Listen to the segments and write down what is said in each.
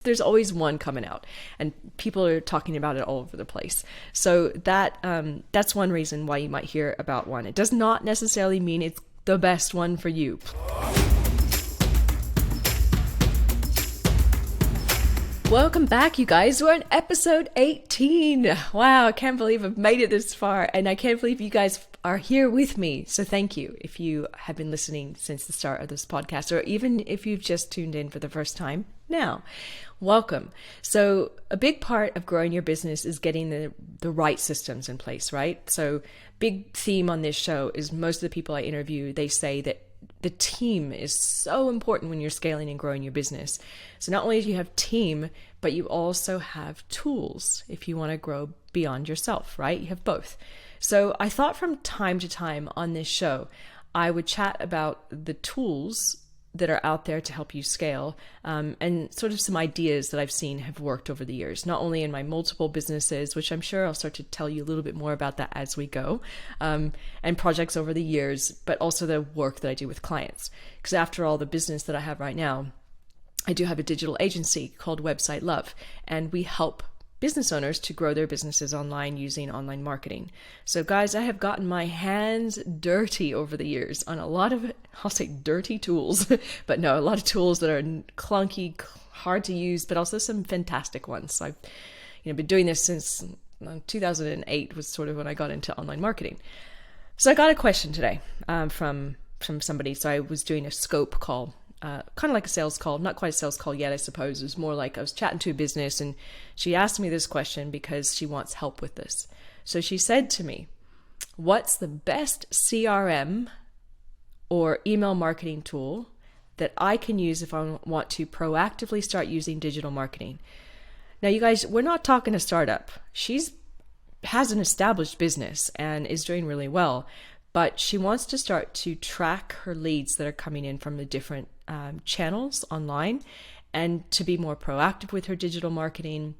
There's always one coming out, and people are talking about it all over the place. So that's one reason why you might hear about one. It does not necessarily mean it's the best one for you. Welcome back, you guys. We're on episode 18. Wow, I can't believe I've made it this far, and I can't believe you guys are here with me. So thank you if you have been listening since the start of this podcast, or even if you've just tuned in for the first time now. Welcome. So a big part of growing your business is getting the right systems in place, right? So big theme on this show is most of the people I interview, they say that the team is so important when you're scaling and growing your business. So not only do you have team, but you also have tools if you want to grow beyond yourself, right? You have both. So I thought from time to time on this show, I would chat about the tools that are out there to help you scale, and sort of some ideas that I've seen have worked over the years, not only in my multiple businesses, which I'm sure I'll start to tell you a little bit more about that as we go, and projects over the years, but also the work that I do with clients. Because after all, the business that I have right now, I do have a digital agency called Website Love, and we help business owners to grow their businesses online using online marketing. So guys, I have gotten my hands dirty over the years on a lot of, I'll say dirty tools, but no, a lot of tools that are clunky, hard to use, but also some fantastic ones. So I've been doing this since 2008 was sort of when I got into online marketing. So I got a question today from somebody. So I was doing a scope call, kind of like a sales call, not quite a sales call yet, I suppose. It was more like I was chatting to a business, and she asked me this question because she wants help with this. So she said to me, what's the best CRM or email marketing tool that I can use if I want to proactively start using digital marketing? Now, you guys, we're not talking a startup. Has an established business and is doing really well, but she wants to start to track her leads that are coming in from the different channels online, and to be more proactive with her digital marketing.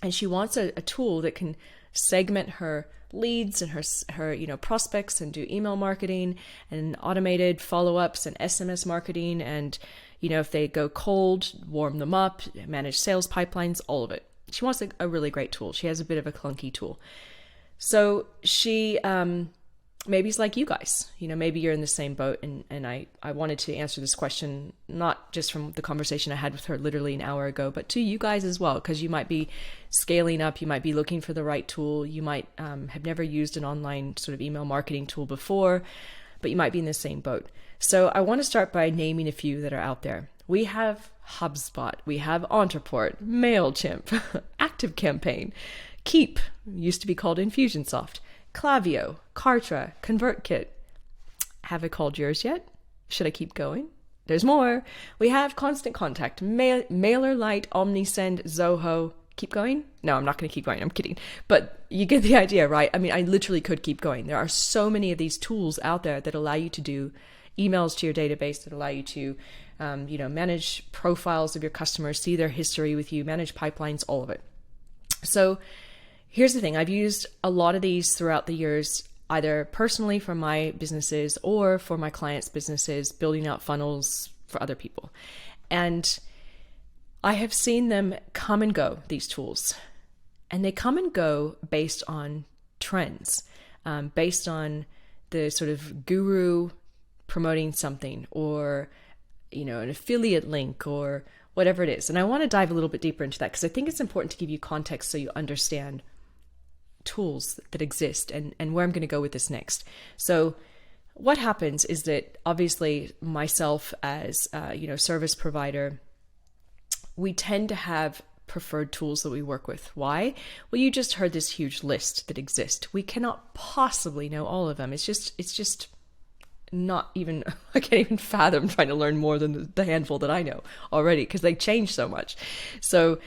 And she wants a tool that can segment her leads and her prospects, and do email marketing and automated follow-ups and SMS marketing, and if they go cold, warm them up, manage sales pipelines, all of it. She wants a really great tool. She has a bit of a clunky tool. So she maybe it's like you guys, maybe you're in the same boat, and I wanted to answer this question, not just from the conversation I had with her literally an hour ago, but to you guys as well, because you might be scaling up, you might be looking for the right tool, you might have never used an online sort of email marketing tool before, but you might be in the same boat. So I want to start by naming a few that are out there. We have Hubspot, we have Ontraport, Mailchimp, ActiveCampaign, Keap, used to be called Infusionsoft, Klaviyo, Kartra, ConvertKit. Have I called yours yet? Should I keep going? There's more. We have Constant Contact, MailerLite, Omnisend, Zoho. Keep going? No, I'm not going to keep going. I'm kidding. But you get the idea, right? I mean, I literally could keep going. There are so many of these tools out there that allow you to do emails to your database, that allow you to manage profiles of your customers, see their history with you, manage pipelines, all of it. So here's the thing. I've used a lot of these throughout the years, either personally for my businesses or for my clients' businesses, building out funnels for other people. And I have seen them come and go, these tools. And they come and go based on trends, based on the sort of guru promoting something, or an affiliate link, or whatever it is. And I want to dive a little bit deeper into that, because I think it's important to give you context so you understand tools that exist and where I'm going to go with this next. So what happens is that obviously myself as service provider, we tend to have preferred tools that we work with. Why? Well, you just heard this huge list that exists. We cannot possibly know all of them. It's just not even, I can't even fathom trying to learn more than the handful that I know already, because they change so much. So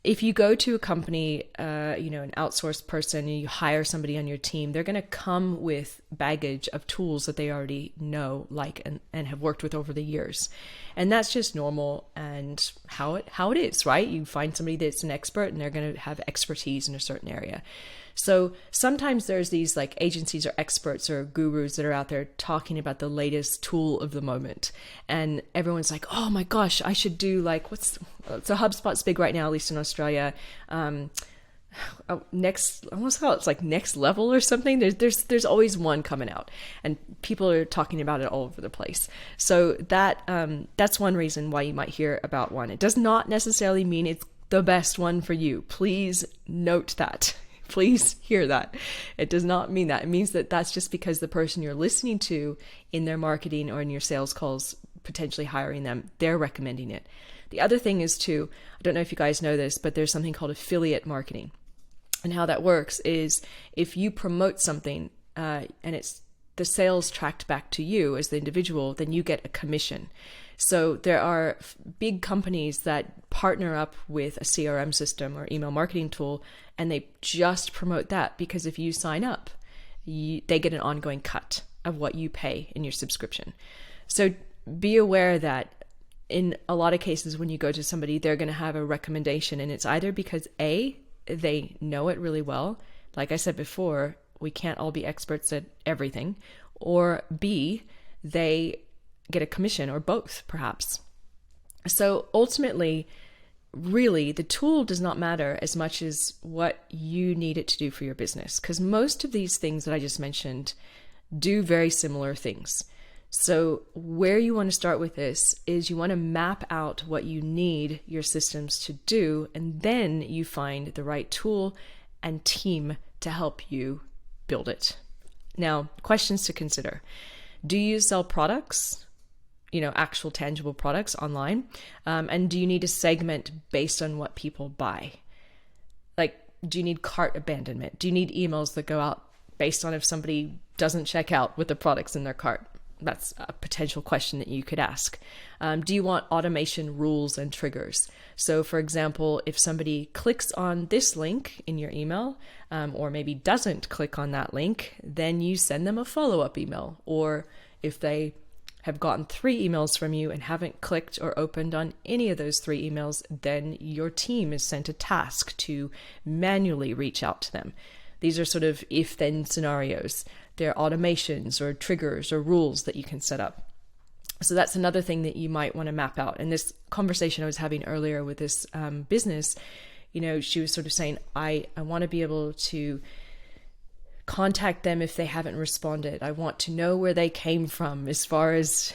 if you go to a company, an outsourced person, and you hire somebody on your team, they're going to come with baggage of tools that they already know, like, and have worked with over the years. And that's just normal and how it is, right? You find somebody that's an expert and they're going to have expertise in a certain area. So sometimes there's these like agencies or experts or gurus that are out there talking about the latest tool of the moment. And everyone's like, oh my gosh, I should do like, so HubSpot's big right now, at least in Australia. Next, I almost call it like next level or something. There's always one coming out, and people are talking about it all over the place. So that's one reason why you might hear about one. It does not necessarily mean it's the best one for you. Please note that. Please hear that. It does not mean that. It means that that's just because the person you're listening to in their marketing or in your sales calls, potentially hiring them, they're recommending it. The other thing is too, I don't know if you guys know this, but there's something called affiliate marketing. And how that works is if you promote something and it's the sales tracked back to you as the individual, then you get a commission. So there are big companies that partner up with a CRM system or email marketing tool, and they just promote that because if you sign up, they get an ongoing cut of what you pay in your subscription. So be aware that in a lot of cases when you go to somebody, they're going to have a recommendation, and it's either because A, they know it really well. Like I said before, we can't all be experts at everything. Or B, they get a commission, or both perhaps. So ultimately, really, the tool does not matter as much as what you need it to do for your business, because most of these things that I just mentioned do very similar things. So where you want to start with this is you want to map out what you need your systems to do, and then you find the right tool and team to help you build it. Now, questions to consider. Do you sell products? Actual tangible products online? And do you need to segment based on what people buy? Like, do you need cart abandonment? Do you need emails that go out based on if somebody doesn't check out with the products in their cart? That's a potential question that you could ask. Do you want automation rules and triggers? So for example, if somebody clicks on this link in your email, or maybe doesn't click on that link, then you send them a follow-up email. Or if they have gotten 3 emails from you and haven't clicked or opened on any of those 3 emails, then your team is sent a task to manually reach out to them. These are sort of if-then scenarios. They're automations or triggers or rules that you can set up. So that's another thing that you might want to map out. And this conversation I was having earlier with this business, she was sort of saying, I want to be able to contact them if they haven't responded. I want to know where they came from as far as,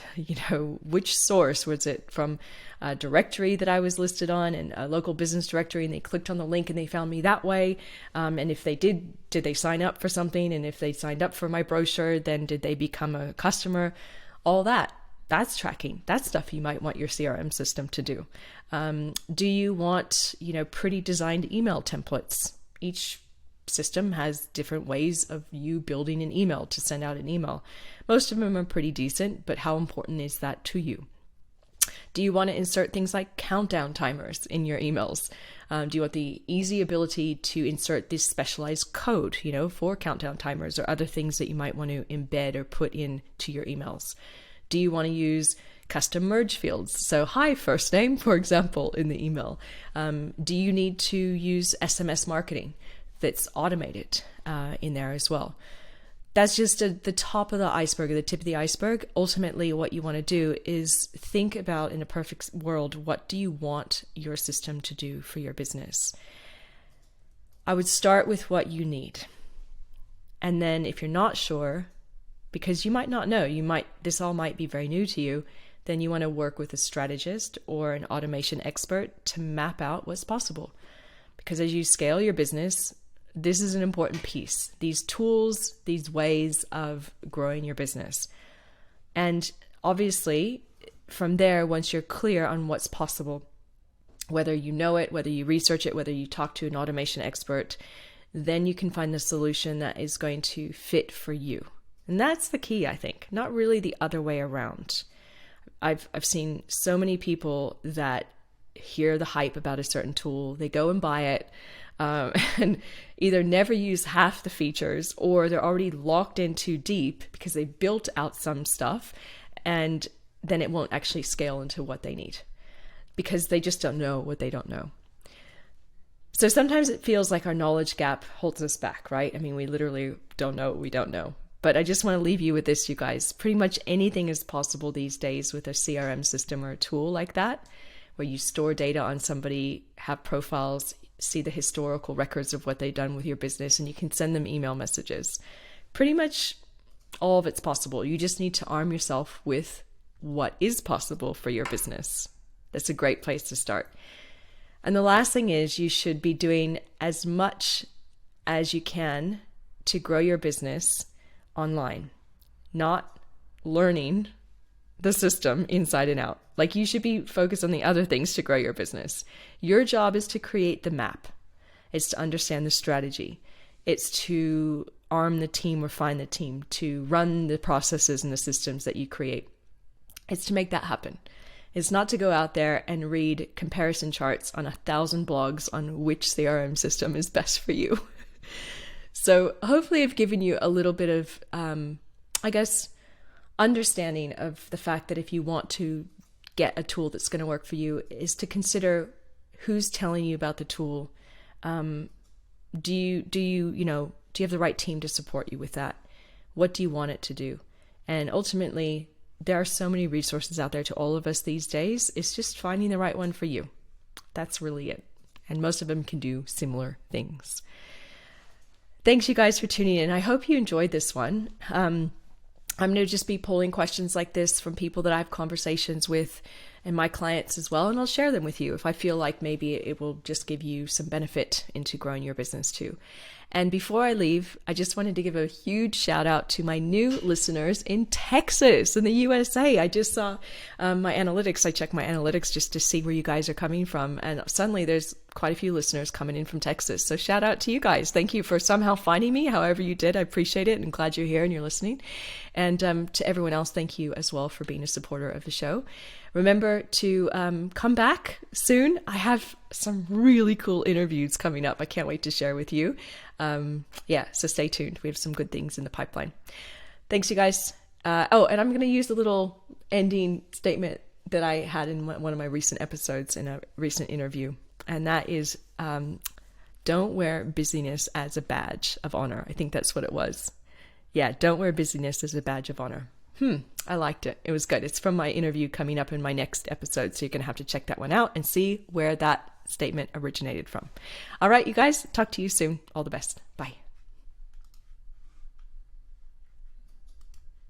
which source. Was it from a directory that I was listed on, and a local business directory, and they clicked on the link and they found me that way? And if they did they sign up for something? And if they signed up for my brochure, then did they become a customer? All that's tracking. That's stuff you might want your CRM system to do. Do you want, pretty designed email templates? Each system has different ways of you building an email to send out an email. Most of them are pretty decent, but how important is that to you? Do you want to insert things like countdown timers in your emails? Do you want the easy ability to insert this specialized code, for countdown timers or other things that you might want to embed or put into your emails? Do you want to use custom merge fields? So, hi, first name, for example, in the email. Do you need to use SMS marketing that's automated in there as well? That's just the top of the iceberg, or the tip of the iceberg. Ultimately, what you want to do is think about, in a perfect world, what do you want your system to do for your business? I would start with what you need. And then if you're not sure, because you might not know, this all might be very new to you, then you want to work with a strategist or an automation expert to map out what's possible. Because as you scale your business, this is an important piece. These tools, these ways of growing your business. And obviously, from there, once you're clear on what's possible, whether you know it, whether you research it, whether you talk to an automation expert, then you can find the solution that is going to fit for you. And that's the key, I think, not really the other way around. I've seen so many people that hear the hype about a certain tool, they go and buy it, and either never use half the features, or they're already locked in too deep because they built out some stuff, and then it won't actually scale into what they need because they just don't know what they don't know. So sometimes it feels like our knowledge gap holds us back, right? I mean, we literally don't know what we don't know. But I just want to leave you with this, you guys. Pretty much anything is possible these days with a CRM system or a tool like that, where you store data on somebody, have profiles, see the historical records of what they've done with your business, and you can send them email messages. Pretty much all of it's possible. You just need to arm yourself with what is possible for your business. That's a great place to start. And the last thing is, you should be doing as much as you can to grow your business online, not learning the system inside and out. Like, you should be focused on the other things to grow your business. Your job is to create the map. It's to understand the strategy. It's to arm the team, refine the team, to run the processes and the systems that you create. It's to make that happen. It's not to go out there and read comparison charts on 1,000 blogs on which CRM system is best for you. So hopefully I've given you a little bit of, understanding of the fact that if you want to get a tool that's going to work for you, is to consider who's telling you about the tool. Do you have the right team to support you with that? What do you want it to do? And ultimately, there are so many resources out there to all of us these days. It's just finding the right one for you. That's really it. And most of them can do similar things. Thanks, you guys, for tuning in. I hope you enjoyed this one. I'm going to just be pulling questions like this from people that I have conversations with and my clients as well. And I'll share them with you if I feel like maybe it will just give you some benefit into growing your business too. And before I leave, I just wanted to give a huge shout out to my new listeners in Texas, in the USA. I just saw my analytics. I checked my analytics just to see where you guys are coming from. And suddenly there's quite a few listeners coming in from Texas. So shout out to you guys. Thank you for somehow finding me, however you did. I appreciate it and glad you're here and you're listening. And to everyone else, thank you as well for being a supporter of the show. Remember to come back soon. I have some really cool interviews coming up. I can't wait to share with you. So stay tuned. We have some good things in the pipeline. Thanks, you guys. And I'm going to use the little ending statement that I had in one of my recent episodes in a recent interview. And that is, don't wear busyness as a badge of honor. I think that's what it was. Yeah, don't wear busyness as a badge of honor. I liked it. It was good. It's from my interview coming up in my next episode. So you're going to have to check that one out and see where that statement originated from. All right, you guys, talk to you soon. All the best. Bye.